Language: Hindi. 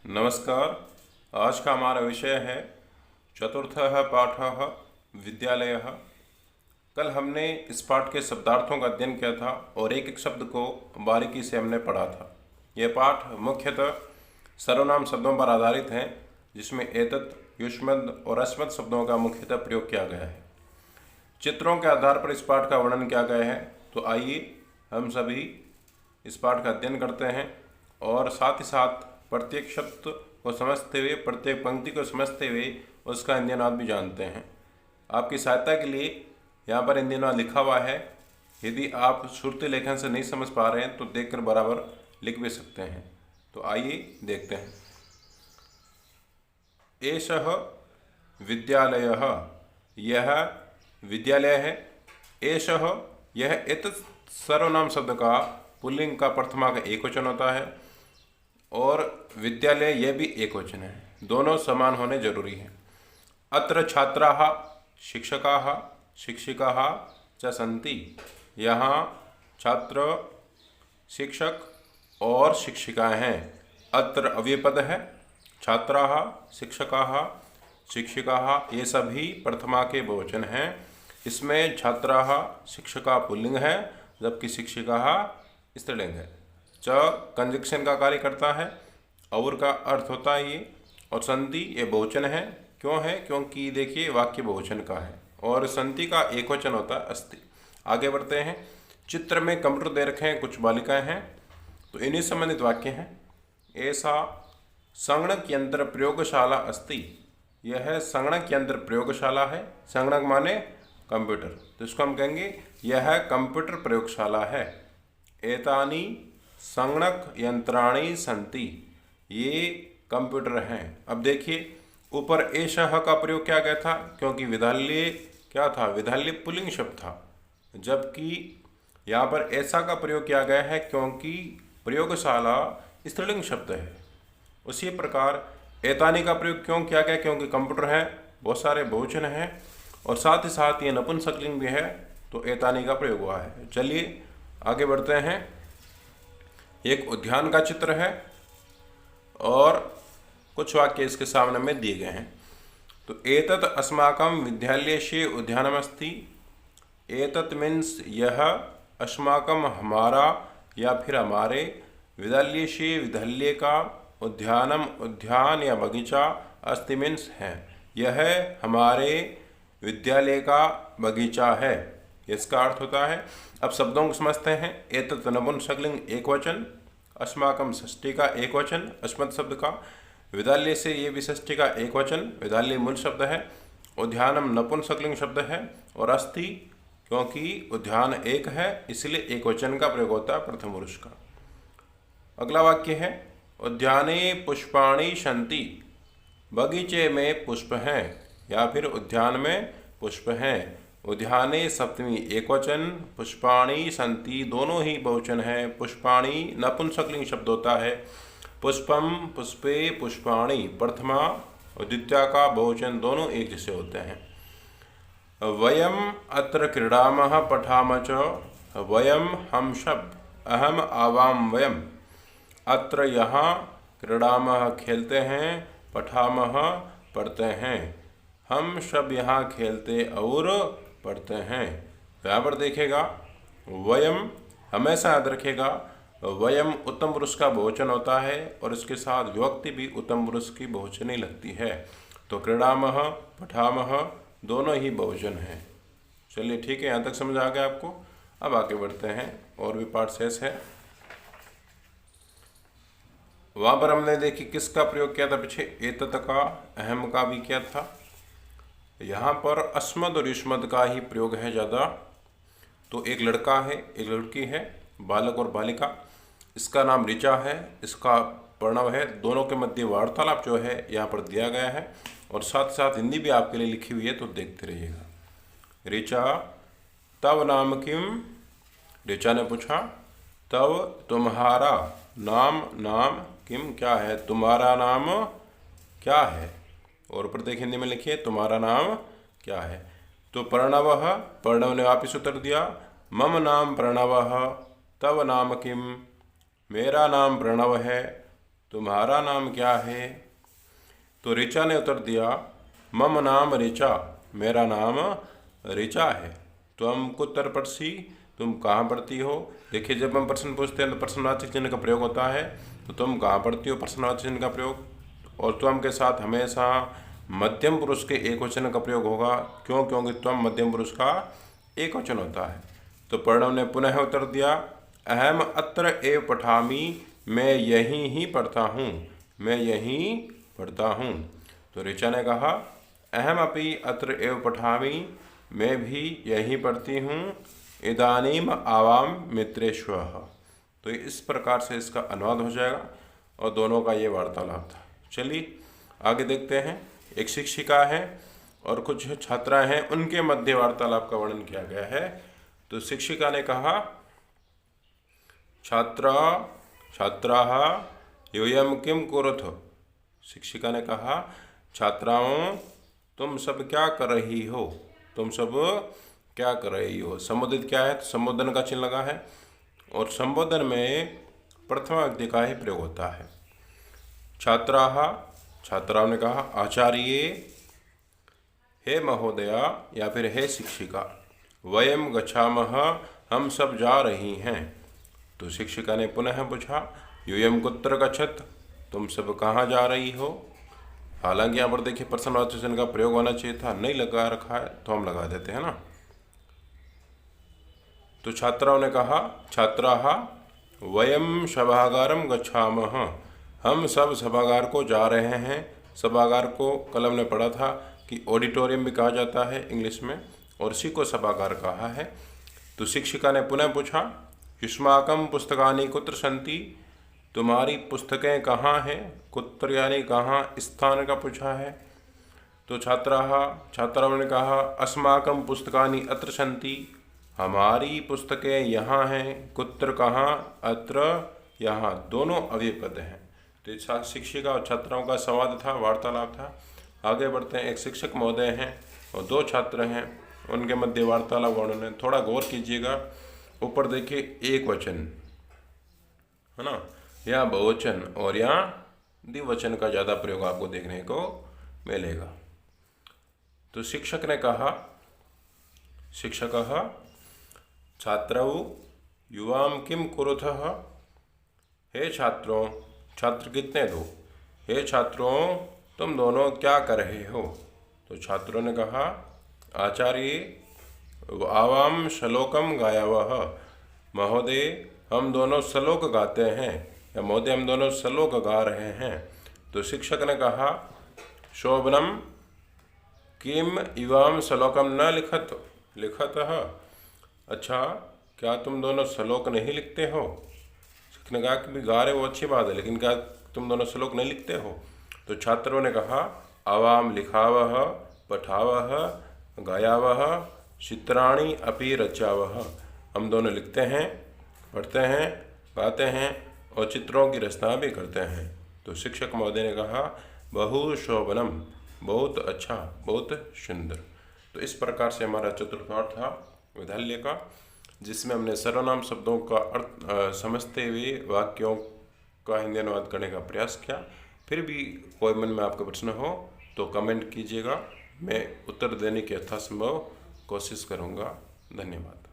नमस्कार। आज का हमारा विषय है चतुर्थः पाठः विद्यालयः। कल हमने इस पाठ के शब्दार्थों का अध्ययन किया था और एक एक शब्द को बारीकी से हमने पढ़ा था। यह पाठ मुख्यतः सर्वनाम शब्दों पर आधारित है, जिसमें एतत्, युष्मद् और अस्मद् शब्दों का मुख्यतः प्रयोग किया गया है। चित्रों के आधार पर इस पाठ का वर्णन किया गया है। तो आइए हम सभी इस पाठ का अध्ययन करते हैं और साथ ही साथ प्रत्येक शब्द को समझते हुए, प्रत्येक पंक्ति को समझते हुए उसका हिंदीनुवाद भी जानते हैं। आपकी सहायता के लिए यहाँ पर हिंदीनुवाद लिखा हुआ है। यदि आप श्रुति लेखन से नहीं समझ पा रहे हैं तो देखकर बराबर लिख भी सकते हैं। तो आइए देखते हैं। एषः विद्यालयः, यह विद्यालय है। एषः, यह एतत् सर्वनाम शब्द का पुल्लिंग का प्रथमा का एकवचन होता है और विद्यालय यह भी एकवचन है। दोनों समान होने जरूरी है। अत्र छात्राः शिक्षकाः शिक्षिकाः च सन्ति, यहाँ छात्र, शिक्षक और शिक्षिकाएं हैं। अत्र अव्ययपद है। छात्राः शिक्षकाः शिक्षिकाः ये सभी प्रथमा के बहुवचन हैं। इसमें छात्राः शिक्षका पुल्लिंग है जबकि शिक्षिकाः स्त्रीलिंग है। च कंजक्शन का कार्य करता है। और का अर्थ होता है ये, और संति ये बहुवचन है। क्यों है? क्योंकि देखिए वाक्य बहुवचन का है और संति का एकवचन होता है अस्ति। आगे बढ़ते हैं। चित्र में कंप्यूटर दे रखे हैं, कुछ बालिकाएं हैं, तो इन्हीं संबंधित वाक्य हैं। ऐसा संगणक यंत्र प्रयोगशाला अस्ति, यह संगणक यंत्र प्रयोगशाला है। संगणक माने कंप्यूटर, तो इसको हम कहेंगे यह कंप्यूटर प्रयोगशाला है। एतानि संगणक यंत्राणि सन्ति, ये कंप्यूटर हैं। अब देखिए ऊपर एषः का प्रयोग किया गया था क्योंकि विद्यालय क्या था? विद्यालय पुल्लिंग शब्द था, जबकि यहाँ पर ऐसा का प्रयोग किया गया है क्योंकि प्रयोगशाला स्त्रीलिंग शब्द है। उसी प्रकार एतानि का प्रयोग क्यों किया गया? क्योंकि कंप्यूटर है, बहुत सारे बहुवचन हैं और साथ ही साथ ये नपुंसकलिंग भी है, तो एतानि का प्रयोग हुआ है। चलिए आगे बढ़ते हैं। एक उद्यान का चित्र है और कुछ वाक्य इसके सामने में दिए गए हैं। तो एतत् अस्माकं विद्यालयस्य उद्यानमस्ति। एतत् मीन्स यह, अस्माकं हमारा या फिर हमारे, विद्यालयस्य विद्यालय का, उद्यानम उद्यान या बगीचा, अस्ति मीन्स है, यह हमारे विद्यालय का बगीचा है। इसका अर्थ होता है। अब शब्दों को समझते हैं। एतत् नपुंसकलिंग एकवचन, अस्माकं षष्ठी का एकवचन अस्मत् शब्द का, विद्यालय से ये भी षष्ठी का एकवचन, विद्यालय मूल शब्द है, उद्यानम नपुंसकलिंग शब्द है और अस्ति क्योंकि उद्यान एक है इसलिए एकवचन का प्रयोग होता है प्रथम पुरुष का। अगला वाक्य है उद्याने पुष्पाणि सन्ति, बगीचे में पुष्प हैं या फिर उद्यान में पुष्प हैं। उद्याने सप्तमी एकवचन, पुष्पाणि सन्ति दोनों ही बहुवचन हैं। पुष्पाणि नपुंसकलिंग शब्द होता है। पुष्पम पुष्पे पुष्पाणि प्रथमा और द्वितीया का बहुवचन दोनों एक जैसे होते हैं। वयम अत्र क्रीडामः पठामः च, वयम हम शब्द, अहम आवाम वयम, अत्र यहाँ, क्रीडामः खेलते हैं, पठामः पढ़ते हैं, हम सब यहाँ खेलते और पढ़ते हैं। तो यहाँ पर देखेगा वयम हमेशा याद रखेगा, वयम उत्तम पुरुष का बहुवचन होता है और इसके साथ विभक्ति भी उत्तम पुरुष की बहुवचनी लगती है। तो क्रीडामः पठामः दोनों ही बहुवचन हैं। चलिए ठीक है, यहाँ तक समझ आ गया आपको। अब आगे बढ़ते हैं और भी पाठ शेष है। वहाँ पर हमने देखी किसका प्रयोग किया था पीछे, एतत् का, अहम का भी किया था। यहाँ पर अस्मद् और युष्मद् का ही प्रयोग है ज़्यादा। तो एक लड़का है, एक लड़की है, बालक और बालिका। इसका नाम ऋचा है, इसका प्रणव है। दोनों के मध्य वार्तालाप जो है यहाँ पर दिया गया है और साथ साथ हिंदी भी आपके लिए लिखी हुई है, तो देखते रहिएगा। ऋचा तव नाम किम, ऋचा ने पूछा। तव तुम्हारा, नाम नाम, किम क्या है, तुम्हारा नाम क्या है। और ऊपर देखिए हिंदी में लिखिए तुम्हारा नाम क्या है। तो प्रणवः, प्रणव ने वापिस उत्तर दिया मम नाम प्रणवः, तव नाम किम, मेरा नाम प्रणव है, तुम्हारा नाम क्या है? तो ऋचा ने उत्तर दिया, मम नाम ऋचा, मेरा नाम ऋचा है। त्वम कुत्र, तुम कहाँ पढ़ती हो? देखिए, जब हम प्रश्न पूछते हैं तो प्रश्नवाचक चिन्ह का प्रयोग होता है। तो तुम कहाँ पढ़ती हो, प्रश्नवाचक चिन्ह का प्रयोग, और त्वम के साथ हमेशा मध्यम पुरुष के एक वचन का प्रयोग होगा। क्यों? क्योंकि त्वम मध्यम पुरुष का एक वचन होता है। तो प्रणव ने पुनः उत्तर दिया, अहम अत्र एव पठामि, मैं यहीं ही पढ़ता हूँ, मैं यहीं पढ़ता हूँ। तो ऋचा ने कहा, अहम अपि अत्र एव पठामि, मैं भी यहीं पढ़ती हूँ। इदानीम आवाम मित्रेष्वः। तो इस प्रकार से इसका अनुवाद हो जाएगा और दोनों का ये वार्तालाप था। चलिए आगे देखते हैं। एक शिक्षिका है और कुछ छात्राएं हैं, उनके मध्य वार्तालाप का वर्णन किया गया है। तो शिक्षिका ने कहा, छात्राः यूयं किं कुरुथ। शिक्षिका ने कहा, छात्राओं तुम सब क्या कर रही हो, तुम सब क्या कर रही हो। संबोधित क्या है? तो संबोधन का चिन्ह लगा है, और संबोधन में प्रथमा व्यक्ति का ही प्रयोग होता है। छात्राओं ने कहा, आचार्य, हे महोदया या फिर हे शिक्षिका, वयम गच्छामः, हम सब जा रही हैं। तो शिक्षिका ने पुनः पूछा, यूयं कुत्र गच्छत, तुम सब कहाँ जा रही हो। हालांकि यहाँ पर देखिए प्रश्नवाचक चिन्ह का प्रयोग होना चाहिए था, नहीं लगा रखा है तो हम लगा देते हैं ना। तो छात्राओं ने कहा, छात्राः वयम सभागारम गच्छामः, हम सब सभागार को जा रहे हैं। सभागार को कलम ने पढ़ा था कि ऑडिटोरियम भी कहा जाता है इंग्लिश में, और इसी को सभागार कहा है। तो शिक्षिका ने पुनः पूछा, युष्माकं पुस्तकानि कुत्र सन्ति, तुम्हारी पुस्तकें कहाँ हैं। कुत्र यानी कहाँ, स्थान का पूछा है। तो छात्राओं ने कहा, अस्माकं पुस्तकानि अत्र सन्ति, हमारी पुस्तकें यहाँ हैं। कुत्र कहाँ, अत्र यहाँ, दोनों अव्यय पद हैं। तो शिक्षिका और छात्राओं का संवाद था, वार्तालाप था। आगे बढ़ते हैं। एक शिक्षक महोदय हैं और दो छात्र हैं, उनके मध्य वार्तालाप वर्णन है। थोड़ा गौर कीजिएगा, ऊपर देखिए एक वचन है ना, या बहुवचन और यहाँ द्विवचन का ज़्यादा प्रयोग आपको देखने को मिलेगा। तो शिक्षक ने कहा, शिक्षकः छात्रौ युवां किं कुरुथः, हे छात्रों, छात्र कितने दो, हे छात्रों तुम दोनों क्या कर रहे हो। तो छात्रों ने कहा, आचार्य आवाम श्लोकम गायावः, महोदय हम दोनों श्लोक गाते हैं, या महोदय हम दोनों श्लोक गा रहे हैं। तो शिक्षक ने कहा, शोभनम किम इवाम श्लोकम न लिखतः, अच्छा क्या तुम दोनों श्लोक नहीं लिखते हो। शिक्षक ने कहा कि भी गा रहे वो अच्छी बात है, लेकिन क्या तुम दोनों श्लोक नहीं लिखते हो। तो छात्रों ने कहा, आवाम लिखावः पठावः गायावः चित्राणि अपि रचावः, हम दोनों लिखते हैं, पढ़ते हैं, गाते हैं और चित्रों की रचना भी करते हैं। तो शिक्षक महोदय ने कहा, बहु शोभनम, बहुत अच्छा, बहुत सुंदर। तो इस प्रकार से हमारा चतुर्थ पाठ था विद्यालय का, जिसमें हमने सर्वनाम शब्दों का अर्थ समझते हुए वाक्यों का हिंदी अनुवाद करने का प्रयास किया। फिर भी कोई मन में आपका प्रश्न हो तो कमेंट कीजिएगा, मैं उत्तर देने की यथासंभव कोशिश करूँगा। धन्यवाद।